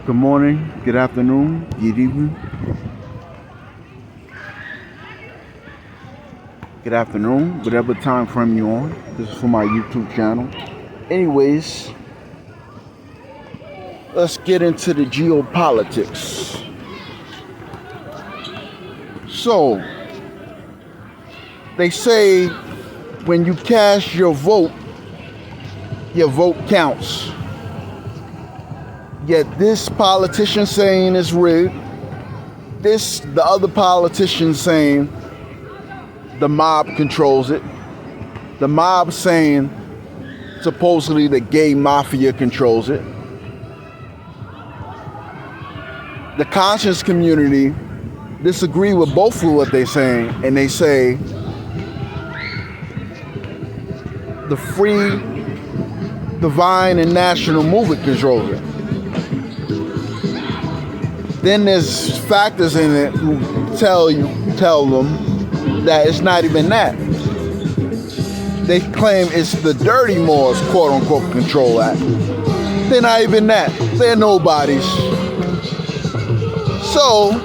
Good morning, good afternoon, good evening. Good afternoon, whatever time frame you're on. This is for my YouTube channel. Anyways, let's get into the geopolitics. So, they say when you cast your vote counts. Yet this politician saying it's rigged. The other politician saying the mob controls it. The mob saying supposedly the gay mafia controls it. The conscious community disagree with both of what they're saying, and they say the free, divine, and national movement controls it. Then there's factors in it who tell them that it's not even that. They claim it's the dirty Moors, quote unquote, control that. They're not even that. They're nobodies. So,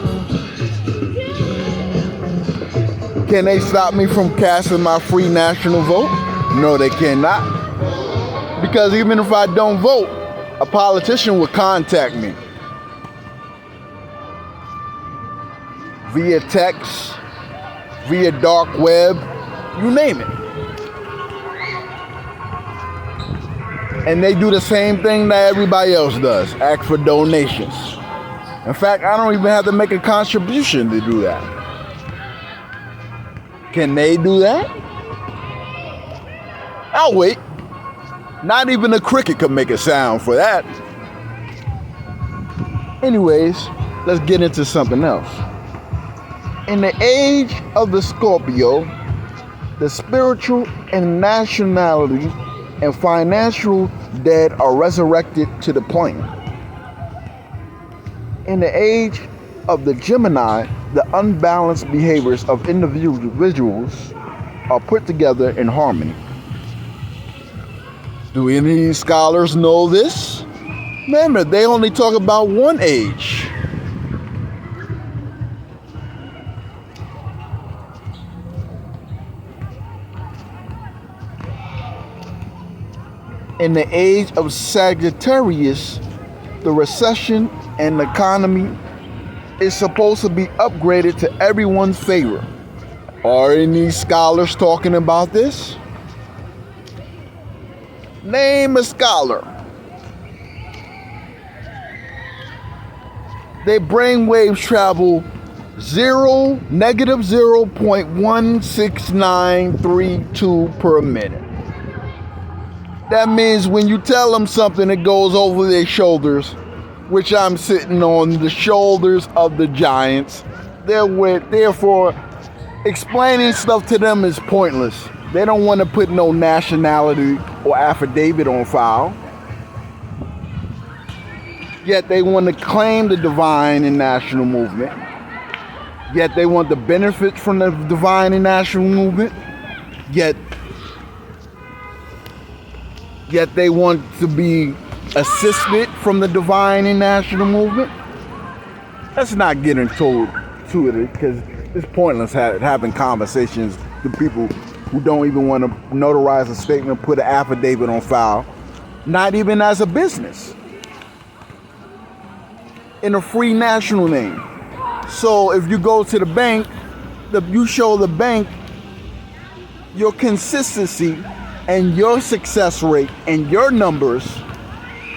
can they stop me from casting my free national vote? No, they cannot. Because even if I don't vote, a politician will contact me via text, via dark web, you name it. And they do the same thing that everybody else does, ask for donations. In fact, I don't even have to make a contribution to do that. Can they do that? I'll wait. Not even a cricket could make a sound for that. Anyways, let's get into something else. In the age of the Scorpio, the spiritual and nationality and financial dead are resurrected to the plane. In the age of the Gemini, the unbalanced behaviors of individuals are put together in harmony. Do any of these scholars know this? Remember, they only talk about one age. In the age of Sagittarius, the recession and the economy is supposed to be upgraded to everyone's favor. Are any scholars talking about this? Name a scholar. Their brainwaves travel negative 0.16932 per minute. That means when you tell them something, it goes over their shoulders, which I'm sitting on the shoulders of the giants. Therefore, explaining stuff to them is pointless. They don't want to put no nationality or affidavit on file. Yet they want to claim the divine and national movement. Yet they want the benefits from the divine and national movement. Yet they want to be assisted from the divine and national movement. Let's not get into it because it's pointless having conversations with people who don't even want to notarize a statement, put an affidavit on file, not even as a business, in a free national name. So if you go to the bank, you show the bank your consistency and your success rate and your numbers,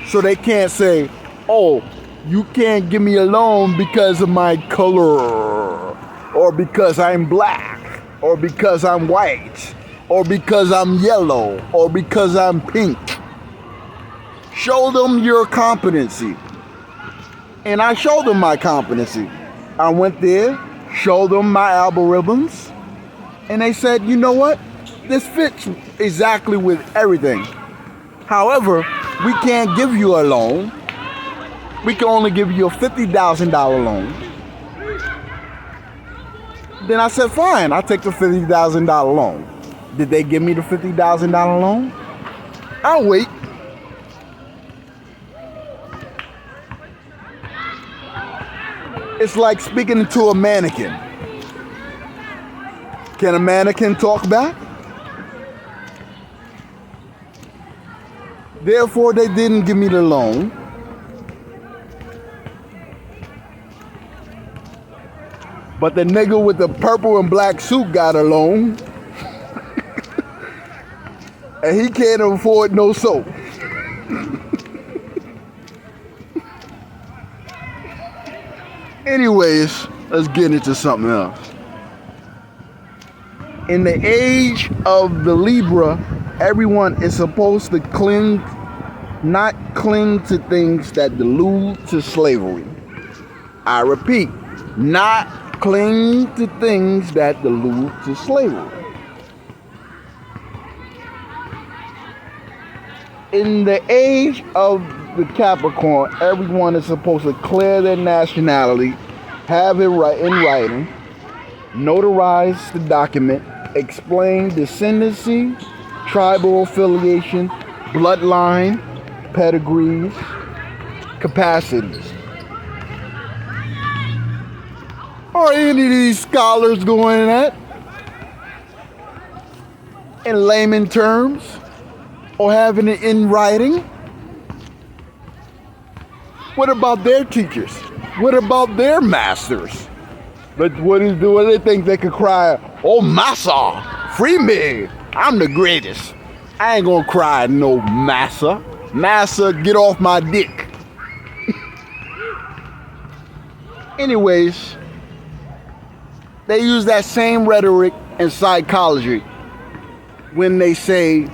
so they can't say, oh, you can't give me a loan because of my color, or because I'm black, or because I'm white, or because I'm yellow, or because I'm pink. Show them your competency. And I showed them my competency. I went there, showed them my algorithms, and they said, you know what? This fits exactly with everything. However, we can't give you a loan. We can only give you a $50,000 loan. Then I said, fine, I'll take the $50,000 loan. Did they give me the $50,000 loan? I'll wait. It's like speaking to a mannequin. Can a mannequin talk back? Therefore, they didn't give me the loan. But the nigga with the purple and black suit got a loan. And he can't afford no soap. Anyways, let's get into something else. In the age of the Libra, everyone is supposed to not cling to things that delude to slavery. I repeat, not cling to things that delude to slavery. In the age of the Capricorn, everyone is supposed to clear their nationality, have it in writing, notarize the document, explain descendancy, tribal affiliation, bloodline, pedigrees, capacities. Are any of these scholars going at in layman terms or having it in writing? What about their teachers? What about their masters? But what do they think they could cry, "Oh, massa, free me, I'm the greatest"? I ain't gonna cry no massa. Massa, get off my dick. Anyways, they use that same rhetoric in psychology when they say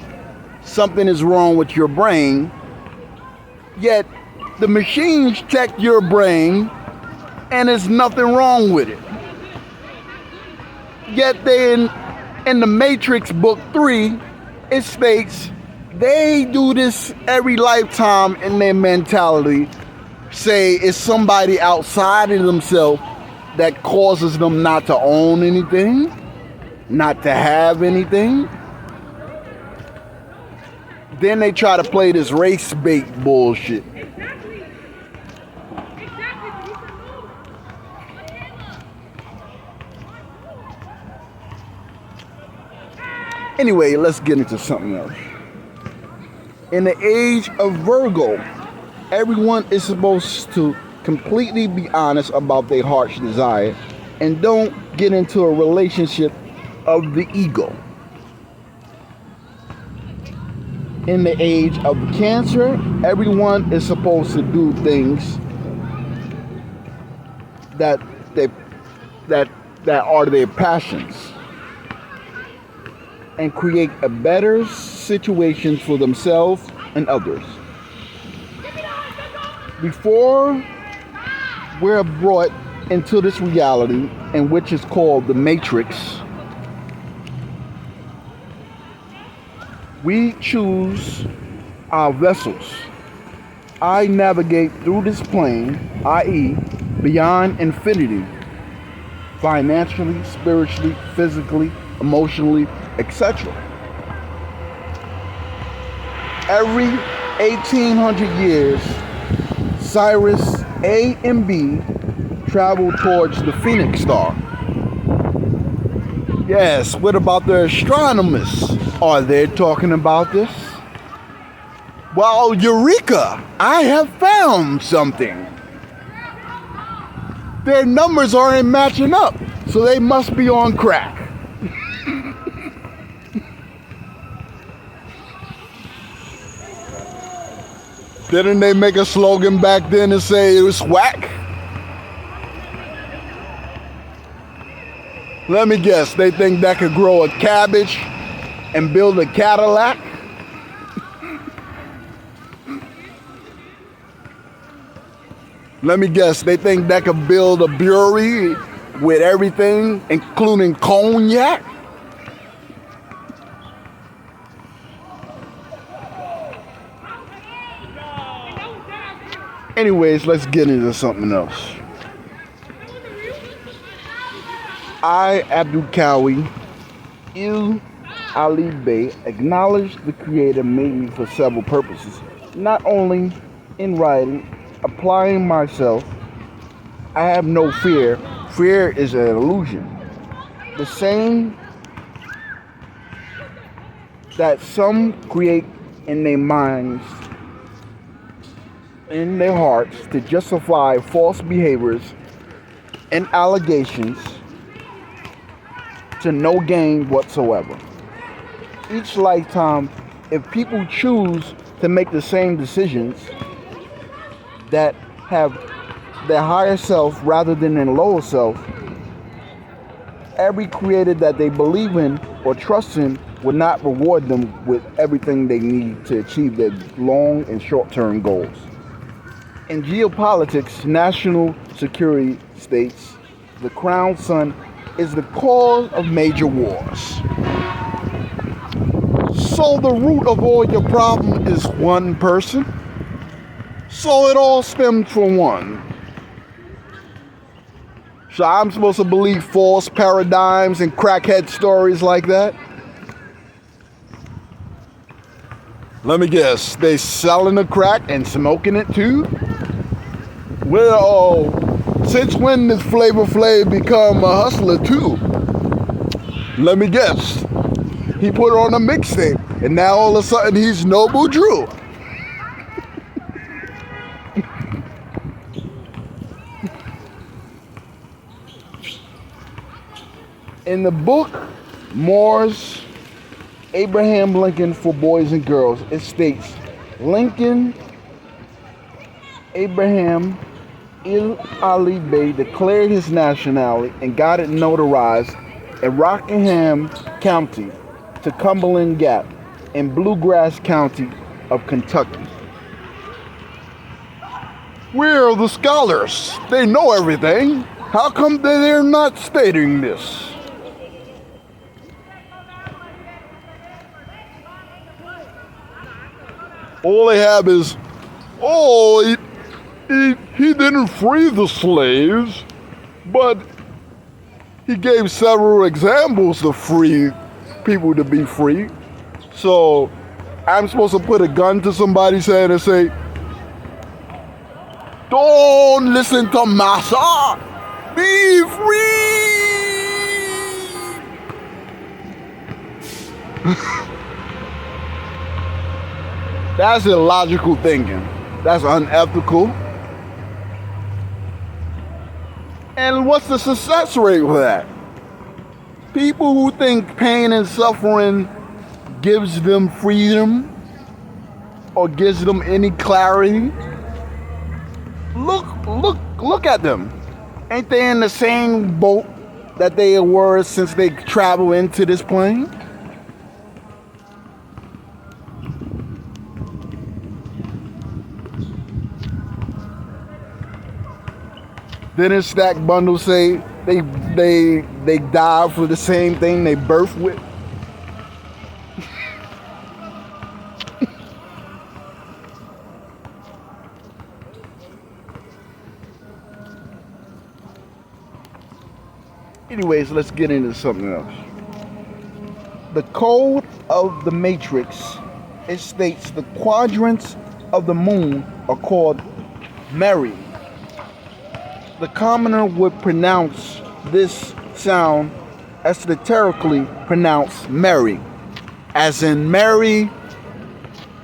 something is wrong with your brain, yet the machines check your brain and there's nothing wrong with it. Yet they in the Matrix book 3, it states they do this every lifetime in their mentality. Say it's somebody outside of themselves that causes them not to own anything, not to have anything. Then they try to play this race bait bullshit. Anyway, let's get into something else. In the age of Virgo, everyone is supposed to completely be honest about their heart's desire and don't get into a relationship of the ego. In the age of Cancer, everyone is supposed to do things that are their passions and create a better situation for themselves and others. Before we're brought into this reality, in which is called the Matrix, we choose our vessels. I navigate through this plane, i.e., beyond infinity, financially, spiritually, physically, emotionally, etc. Every 1800 years, Cyrus A and B travel towards the Phoenix star. Yes, what about the astronomers? Are they talking about this? Well, Eureka! I have found something. Their numbers aren't matching up, so they must be on crack. Didn't they make a slogan back then and say it was whack? Let me guess, they think that could grow a cabbage and build a Cadillac? Let me guess, they think that could build a brewery with everything, including cognac? Anyways, let's get into something else. I, Abdul Kawi, Ali Bey, acknowledge the Creator made me for several purposes, not only in writing, applying myself I have no fear. Fear is an illusion. The same that some create in their minds, in their hearts, to justify false behaviors and allegations to no gain whatsoever. Each lifetime, if people choose to make the same decisions that have their higher self rather than their lower self, every creator that they believe in or trust in will not reward them with everything they need to achieve their long and short-term goals. In geopolitics, national security states, the crown sun is the cause of major wars. So the root of all your problem is one person. So it all stems from one. So I'm supposed to believe false paradigms and crackhead stories like that? Let me guess, they selling the crack and smoking it too? Well, since when did Flavor Flav become a hustler too? Let me guess, he put on a mixtape and now all of a sudden he's Noble Drew. In the book, Moore's Abraham Lincoln for Boys and Girls, it states, Lincoln Abraham Ali Bey declared his nationality and got it notarized in Rockingham County to Cumberland Gap in Bluegrass County of Kentucky. Where are the scholars? They know everything. How come they're not stating this? All they have is, he didn't free the slaves, but he gave several examples to free people to be free. So I'm supposed to put a gun to somebody's head and say, don't listen to Massa, be free. That's illogical thinking. That's unethical. And what's the success rate for that? People who think pain and suffering gives them freedom or gives them any clarity, look at them. Ain't they in the same boat that they were since they traveled into this plane? Didn't Stack Bundle say they died for the same thing they birthed with? Anyways, let's get into something else. The code of the matrix, it states the quadrants of the moon are called Mary. The commoner would pronounce this sound esoterically pronounced Mary, as in Mary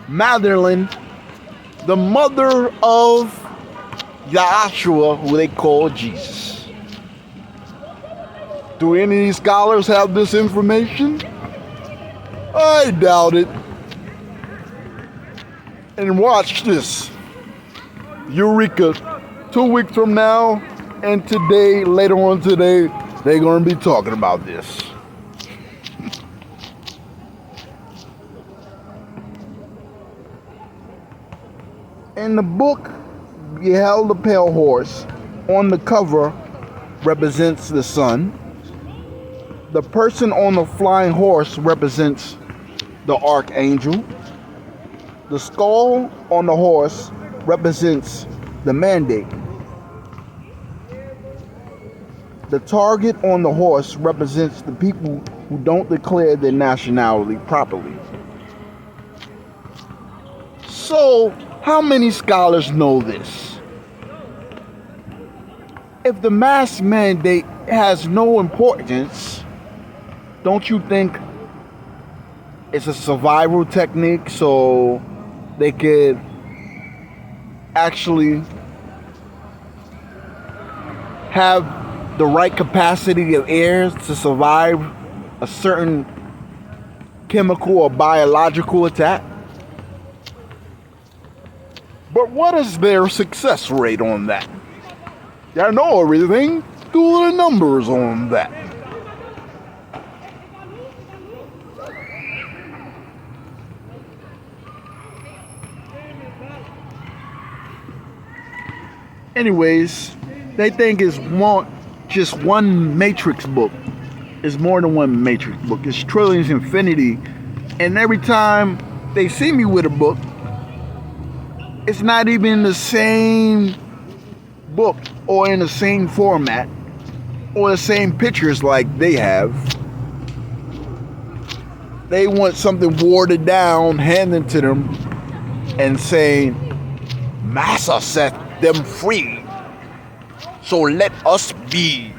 Magdalene, the mother of Yahshua, who they call Jesus. Do any of these scholars have this information? I doubt it. And watch this. Eureka. 2 weeks from now and today, later on today, they're going to be talking about this. In the book, Beheld the Pale Horse, on the cover represents the sun. The person on the flying horse represents the archangel. The skull on the horse represents the mandate. The target on the horse represents the people who don't declare their nationality properly. So, how many scholars know this? if the mask mandate has no importance, don't you think it's a survival technique so they could actually have the right capacity of air to survive a certain chemical or biological attack? But what is their success rate on that? I know everything. Do the numbers on that. Anyways, they think it's just one Matrix book. It's more than one Matrix book. It's Trillions Infinity. And every time they see me with a book, it's not even the same book or in the same format or the same pictures like they have. They want something watered down, handed to them, and saying, Massa set them free, so let us be.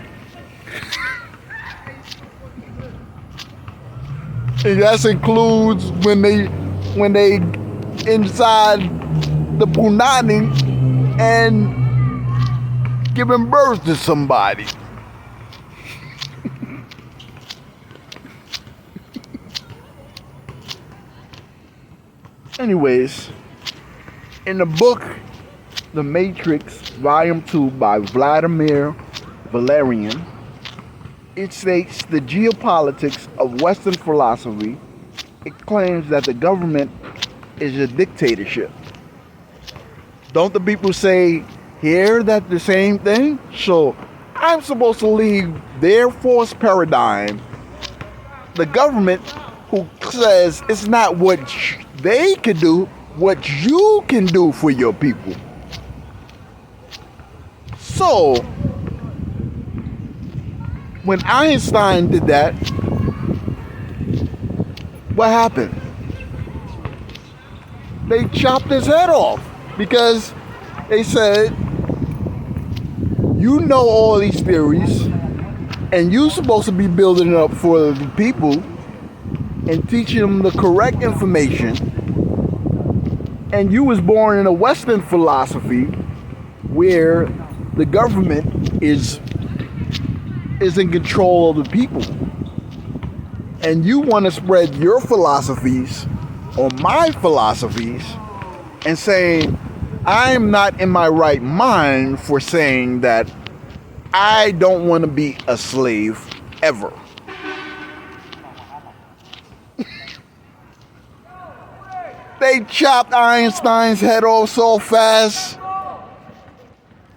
And that includes when they inside the punani and giving birth to somebody. Anyways, in the book The Matrix, Volume 2 by Vladimir Valerian, it states the geopolitics of Western philosophy. It claims that the government is a dictatorship. Don't the people say here that the same thing? So I'm supposed to leave their false paradigm, the government who says it's not what they can do, what you can do for your people. So when Einstein did that, what happened? They chopped his head off because they said, you know all these theories and you're supposed to be building it up for the people and teaching them the correct information, and you was born in a Western philosophy where the government is in control of the people, and you want to spread your philosophies or my philosophies and saying I'm not in my right mind for saying that I don't want to be a slave ever. They chopped Einstein's head off so fast.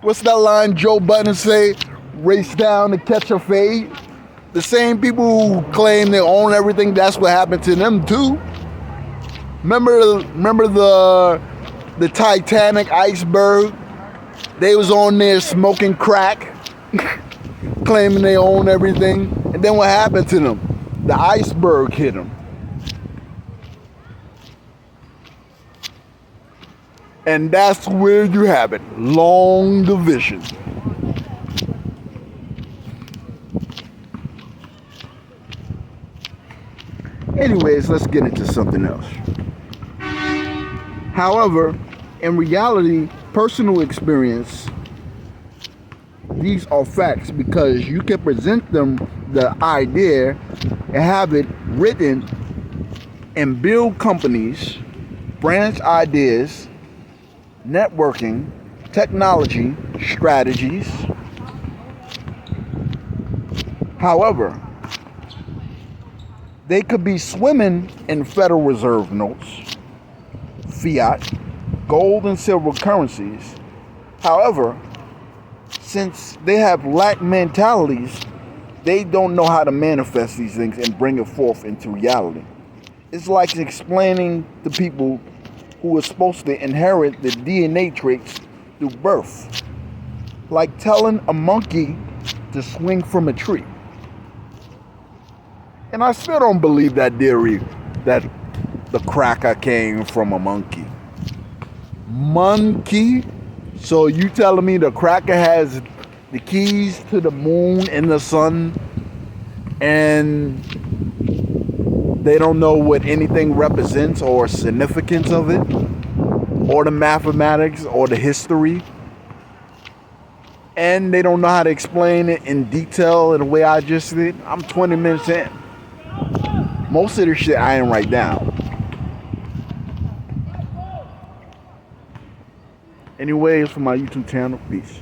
What's that line Joe Budden say? Race down to catch a fade. The same people who claim they own everything, that's what happened to them too. Remember the Titanic iceberg? They was on there smoking crack, claiming they own everything. And then what happened to them? The iceberg hit them. And that's where you have it. Long division. Anyways, let's get into something else. However, in reality, personal experience, these are facts because you can present them the idea and have it written and build companies, branch ideas, networking, technology, strategies. However, they could be swimming in Federal Reserve notes, fiat, gold and silver currencies. However, since they have lack mentalities, they don't know how to manifest these things and bring it forth into reality. It's like explaining to people who are supposed to inherit the DNA traits through birth. Like telling a monkey to swing from a tree. And I still don't believe that theory that the cracker came from a monkey. Monkey? So you telling me the cracker has the keys to the moon and the sun, and they don't know what anything represents or significance of it, or the mathematics or the history, and they don't know how to explain it in detail in the way I just did. I'm 20 minutes in. Most of the shit I ain't write down. Anyways, for my YouTube channel, peace.